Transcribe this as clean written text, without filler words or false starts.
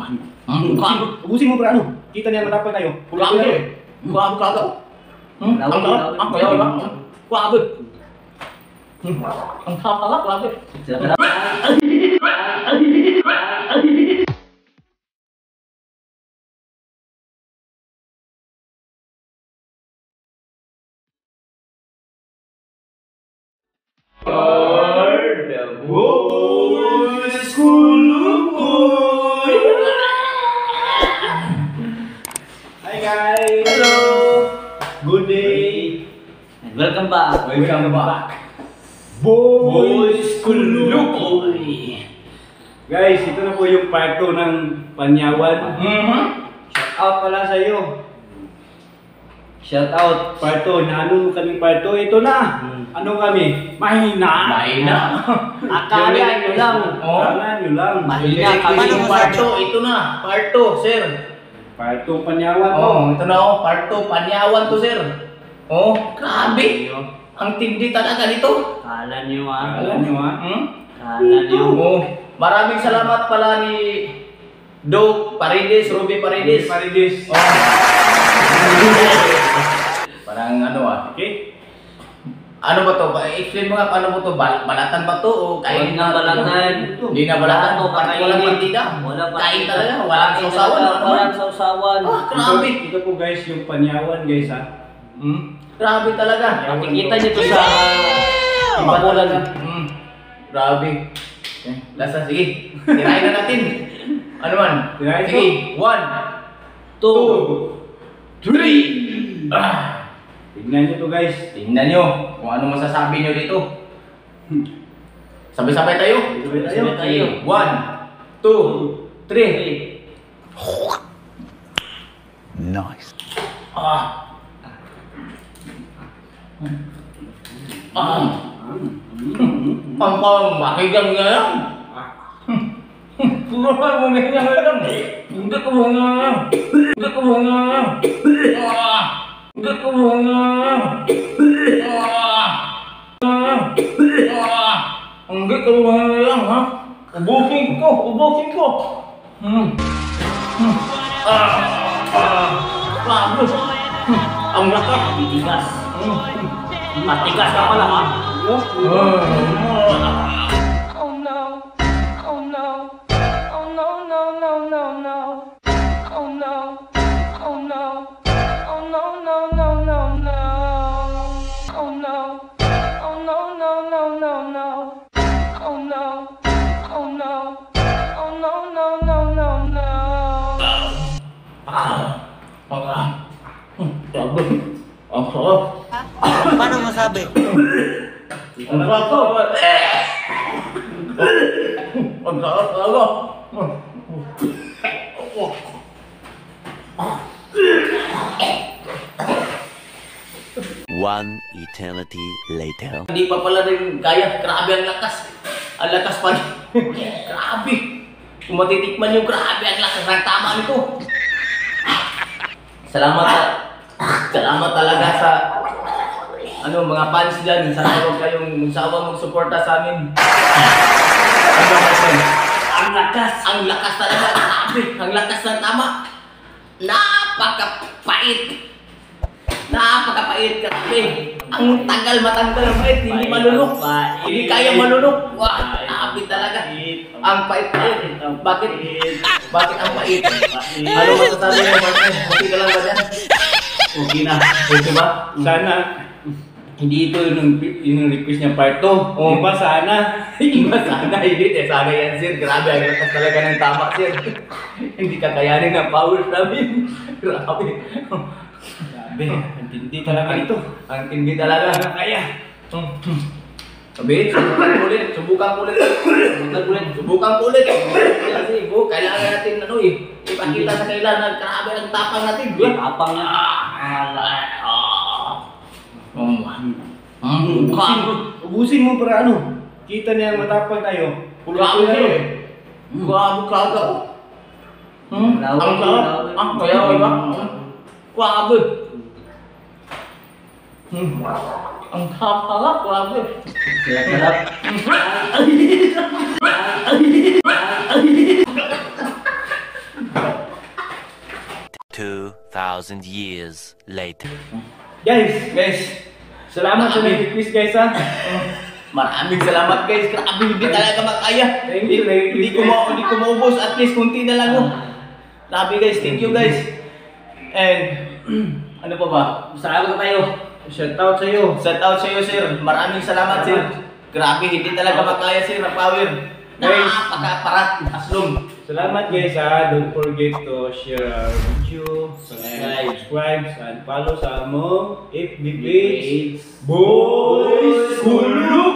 Ubusin mo para ano? Kita niya matapang tayo. Grabe. Grabe kagaw. Ang kaya ba? Grabe. Ang kapalak, grabe. Hi guys! Hello! Good day! And welcome back. Boys Kulukoy! Guys, ito na po yung part 2 ng Panyawan. Shout out pala sa iyo. Shout out part 2. Ano kami part 2? Ito na. Ano kami? Mahina. Akala nyo lang. Akala nyo lang. Mahina kami. Paano part 2? Ito na. Part 2, sir. Part 2 Panyawan to. Ito na part 2. Panyawan to, sir. Grabe. Ang tindi talaga nito. Kala nyo ah. Akala nyo ha? Kala nyo. Maraming salamat pala ni Doc Paredes, Ruby Paredes. Paredes. Parang ano Okay? Ano ba to? Explain mo nga paano mo to? Balatan ba to? O kain Huwag na balatan. Hindi na balatan to. Parang walang partida. Kain talaga. Walang sausawan. Walang sausawan. Grabe. Ito po guys, yung Panyawan guys ha. Grabe talaga. Makikita nyo to sa ibabulan. Grabe. Lasa, sige. Tirahin na natin. Ano man? Tirahin Sige. 1, 2, 3. Tignan nyo to guys. Tingnan nyo kung ano masasabi nyo dito. Sabay-sabay tayo. Sabay tayo. 1, 2, 3. Nice. Pang makigang nga lang. Kung naman makigang nga lang. Hindi ko mga nga. Hindi ko mga nga. Hindi ko mga nga. Hindi ko mga lang ha. Ubukin ko. Ang lakas. Matigas. Matigas ka pala ha. Oh no, oh no, oh no, no, no, no, no, oh no, oh no, oh no, no, no, no, no, oh no, oh no, no, no, no, no, oh no, oh no, oh no, no, no, no, no. Ang sarap. Paano masabi? Ang sarap. Ang sarap talaga. One eternity later. Hindi pa pala rin kaya. Grabe ang lakas. Ang lakas pa rin. Grabe. Kung matitikman yung grabe ang lakas ng tama nito. Salamat talaga sa mga fans dyan. Sana huwag kayong magsawang magsuporta sa amin. Ang lakas talaga. Grabe. Ang lakas ng tama. Napakapait. Grabe. Ang tagal matanggal ang pait. Hindi malunok. Hindi kaya malunok. Wah, grabe talaga. Ang pait. Bakit ang pait? Ano masasabi mo, Martin? Okay ka lang ba dyan? Okay na. Okay ba? Sana hindi ito yung request niya part 2. Iba sana. Iba sana. Hindi. Sana yan, sir. Grabe. Ang lakas talaga ng tama, sir. Hindi kakayanin ng powers namin. Grabe. Ang tindi talaga ito. Ang tindi talaga. Kaya. Sabi, subukan ulit. Kasi, kailangan natin ipakita sa kailan na grabe ang tapang natin. Tapang na. Ubusin mo para ano? Kita niya matapang tayo. Grabe kagaw. Ang sarap. Kaya ba? Grabe. Ang sarap, grabe. Sarap. 2,000 years later. Guys, salamat sa nag-quiz guys ha. Maraming salamat guys. Grabe, hindi talaga makaya. Thank you, Hindi ko maubos. At least kunti na lang oh. Grabe guys, thank you guys. And ano pa ba? Salamat tayo. Shoutout sa'yo. Shout out sa iyo sir. Maraming salamat sir. Grabe, hindi talaga makaya sir. Power. Guys. Napakaparat. Aslong. Salamat guys ha. Don't forget to share our video, subscribe, and follow sa among FB page. Boys Kulo!